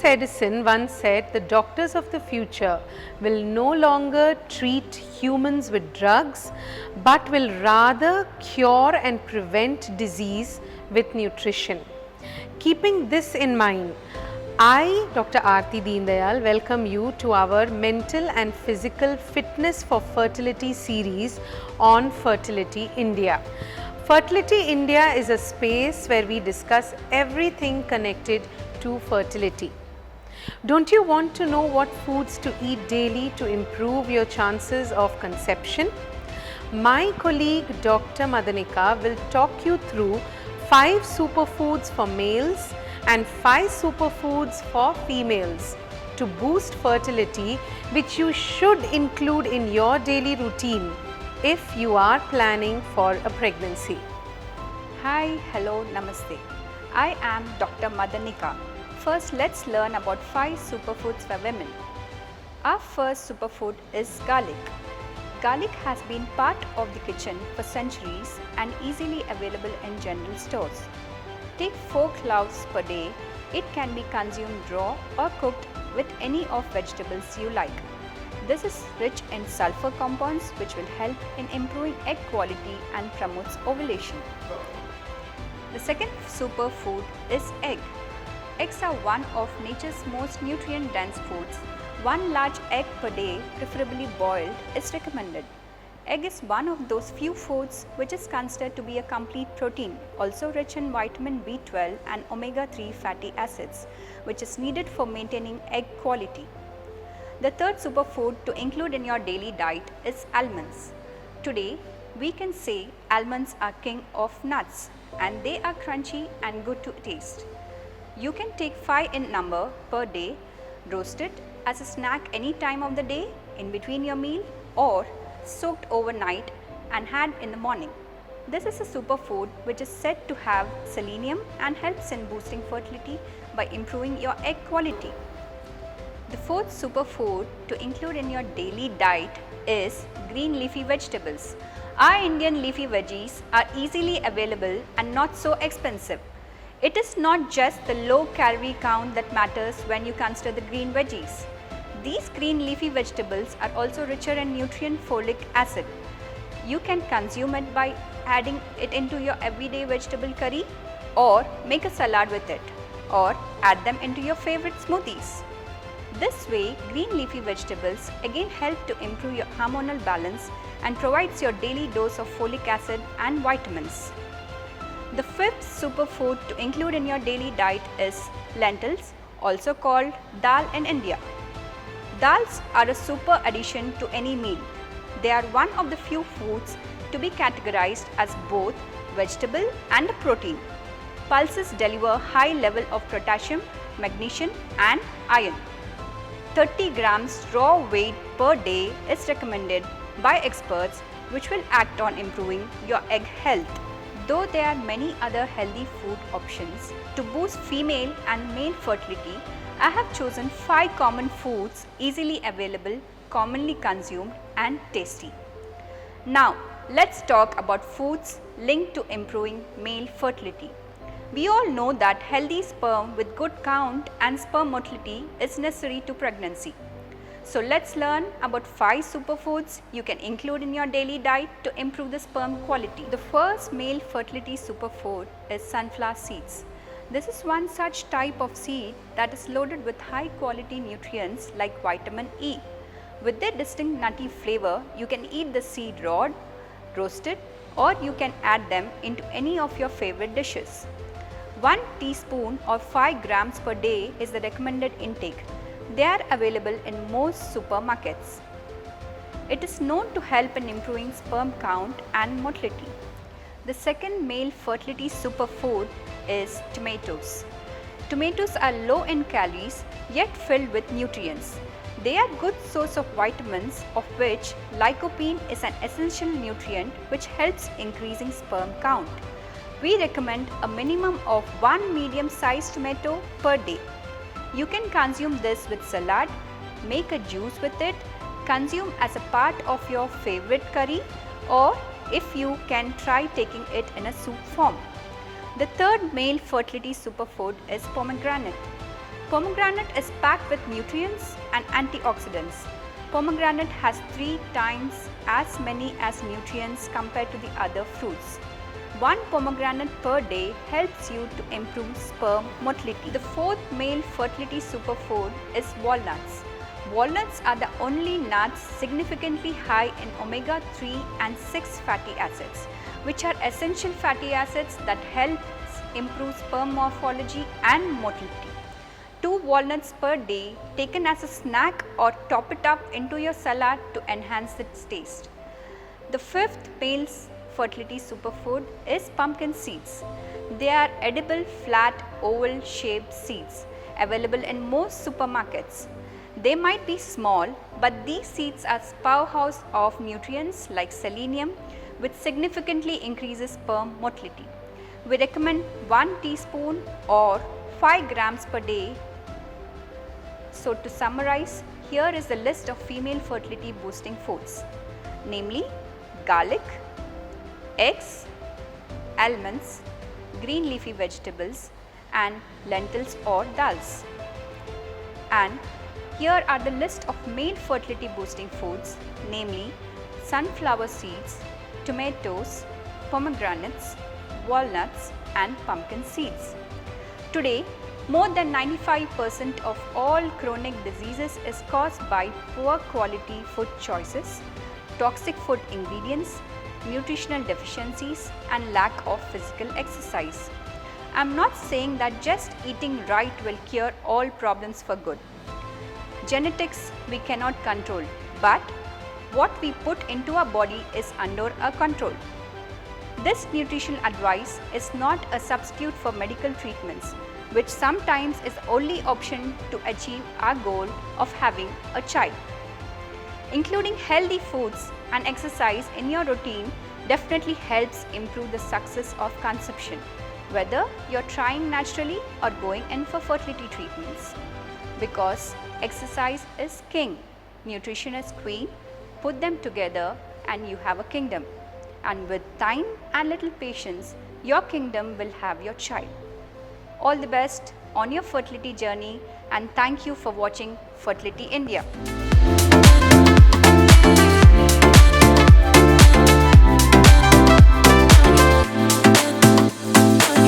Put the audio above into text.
Edison once said the doctors of the future will no longer treat humans with drugs but will rather cure and prevent disease with nutrition. Keeping this in mind, I, Dr. Aarti Deendayal, welcome you to our Mental and Physical Fitness for Fertility series on Fertility India. Fertility India is a space where we discuss everything connected to fertility. Don't you want to know what foods to eat daily to improve your chances of conception? My colleague Dr. Madanika will talk you through 5 superfoods for males and 5 superfoods for females to boost fertility, which you should include in your daily routine if you are planning for a pregnancy. Hi, hello, namaste. I am Dr. Madanika. First, let's learn about 5 superfoods for women. Our first superfood is garlic. Garlic has been part of the kitchen for centuries and easily available in general stores. Take 4 cloves per day. It can be consumed raw or cooked with any of vegetables you like. This is rich in sulfur compounds which will help in improving egg quality and promotes ovulation. The second superfood is egg. Eggs are one of nature's most nutrient-dense foods. 1 large egg per day, preferably boiled, is recommended. Egg is one of those few foods which is considered to be a complete protein, also rich in vitamin B12 and omega-3 fatty acids, which is needed for maintaining egg quality. The third superfood to include in your daily diet is almonds. Today, we can say almonds are king of nuts and they are crunchy and good to taste. You can take 5 in number per day, roast it as a snack any time of the day, in between your meal, or soaked overnight and had in the morning. This is a superfood which is said to have selenium and helps in boosting fertility by improving your egg quality. The fourth superfood to include in your daily diet is green leafy vegetables. Our Indian leafy veggies are easily available and not so expensive. It is not just the low calorie count that matters when you consider the green veggies. These green leafy vegetables are also richer in nutrient folic acid. You can consume it by adding it into your everyday vegetable curry, or make a salad with it, or add them into your favorite smoothies. This way, green leafy vegetables again help to improve your hormonal balance and provides your daily dose of folic acid and vitamins. The fifth superfood to include in your daily diet is lentils, also called dal in India. Dals are a super addition to any meal. They are one of the few foods to be categorized as both vegetable and a protein. Pulses deliver high level of potassium, magnesium and iron. 30 grams raw weight per day is recommended by experts, which will act on improving your egg health. Though there are many other healthy food options to boost female and male fertility, I have chosen 5 common foods easily available, commonly consumed and tasty. Now, let's talk about foods linked to improving male fertility. We all know that healthy sperm with good count and sperm motility is necessary to pregnancy. So let's learn about 5 superfoods you can include in your daily diet to improve the sperm quality. The first male fertility superfood is sunflower seeds. This is one such type of seed that is loaded with high quality nutrients like vitamin E. With their distinct nutty flavor, you can eat the seed raw, roasted, or you can add them into any of your favorite dishes. 1 teaspoon or 5 grams per day is the recommended intake. They are available in most supermarkets. It is known to help in improving sperm count and motility. The second male fertility superfood is tomatoes. Tomatoes are low in calories yet filled with nutrients. They are good source of vitamins, of which lycopene is an essential nutrient which helps increasing sperm count. We recommend a minimum of 1 medium-sized tomato per day. You can consume this with salad, make a juice with it, consume as a part of your favorite curry, or if you can, try taking it in a soup form. The third male fertility superfood is pomegranate. Pomegranate is packed with nutrients and antioxidants. Pomegranate has 3 times as many as nutrients compared to the other fruits. 1 pomegranate per day helps you to improve sperm motility. The fourth male fertility superfood is walnuts. Walnuts are the only nuts significantly high in omega-3 and 6 fatty acids, which are essential fatty acids that help improve sperm morphology and motility. 2 walnuts per day taken as a snack or top it up into your salad to enhance its taste. The fifth male fertility superfood is pumpkin seeds. They are edible, flat, oval shaped seeds available in most supermarkets. They might be small, but these seeds are a powerhouse of nutrients like selenium, which significantly increases sperm motility. We recommend 1 teaspoon or 5 grams per day. So to summarize, here is the list of female fertility boosting foods, namely garlic, eggs, almonds, green leafy vegetables and lentils or dals. And here are the list of male fertility boosting foods, namely sunflower seeds, tomatoes, pomegranates, walnuts and pumpkin seeds. Today, more than 95% of all chronic diseases is caused by poor quality food choices, toxic food ingredients, nutritional deficiencies and lack of physical exercise. I am not saying that just eating right will cure all problems for good. Genetics we cannot control, but what we put into our body is under our control. This nutrition advice is not a substitute for medical treatments, which sometimes is the only option to achieve our goal of having a child. Including healthy foods and exercise in your routine definitely helps improve the success of conception, whether you're trying naturally or going in for fertility treatments. Because exercise is king, nutrition is queen, put them together and you have a kingdom. And with time and little patience, your kingdom will have your child. All the best on your fertility journey and thank you for watching Fertility India.